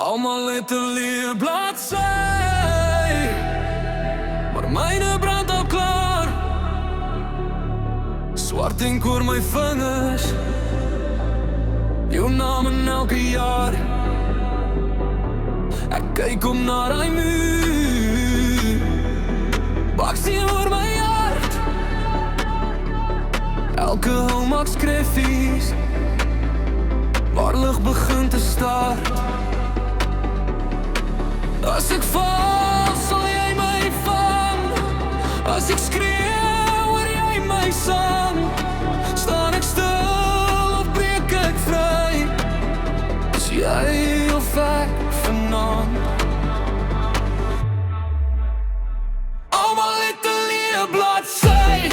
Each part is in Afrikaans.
Almal het 'n leerbladsy, maar myne brand al klaar. Swart ink oor my vingers, jou naam in elke jaar. Ek kyk om na die muur, baksteen oor my hart. Elke hou maak skrefies, waar lig begin te staar. As ek val, sal jy my vang. As ek skreeu, hoor jy my sang. Staan ek stil of breek ek vry? Is jy of ek vanaand? Almal het 'n leerbladsy,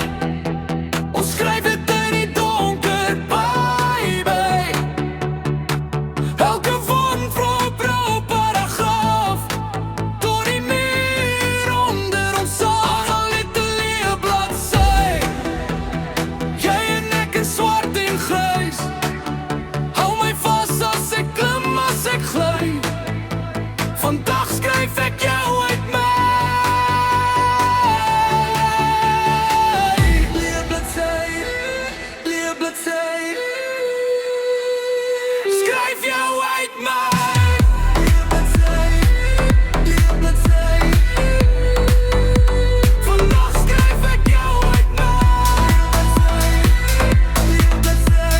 ons skryf dit in die donker by. Elke woord vra paragraaf, tot die muur onder ons saam. Almal het 'n leerbladsy, jy en ek in swart en grys. Hou my vas as ek klim, as ek gly. Vandag skryf ek jou uit my leerbladsy, leerbladsy. Skryf jou uit my leerbladsy, leerbladsy. Vandag skryf ek jou uit my leerbladsy,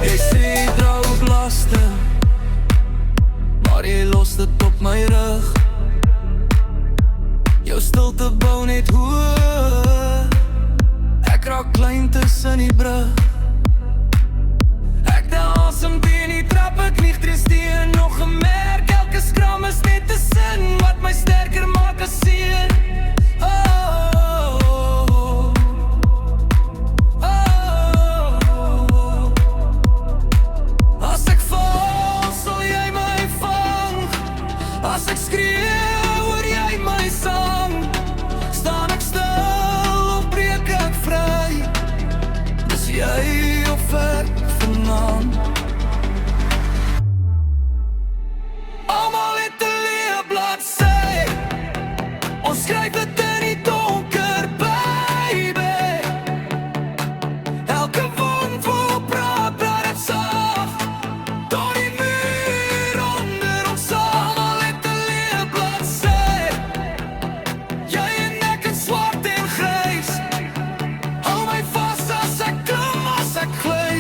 jy sê jy dra ook laste, maar jy los dit op my rug. Jou stilte bou net hoog, ek raak klein tussen die brug. Ek tel asem teen die trap, ek lieg drie steen. Nog 'n merk, elke skram is net 'n sin wat my sterker maak as seer. As ek val, sal jy my vang. As ek skreeu, hoor jy my sang. Staan ek stil of breek ek vry? Dis jy of ek vanaand? Almal het 'n leerbladsy, ons skryf dit in die donker, baby. Elke woord vol praat, dat het sag, tot die muur onder ons saam. Almal het 'n leerbladsy, jy en ek in swart en grys. Hou my vas as ek klim, as ek gly.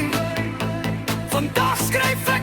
Vandag skryf ek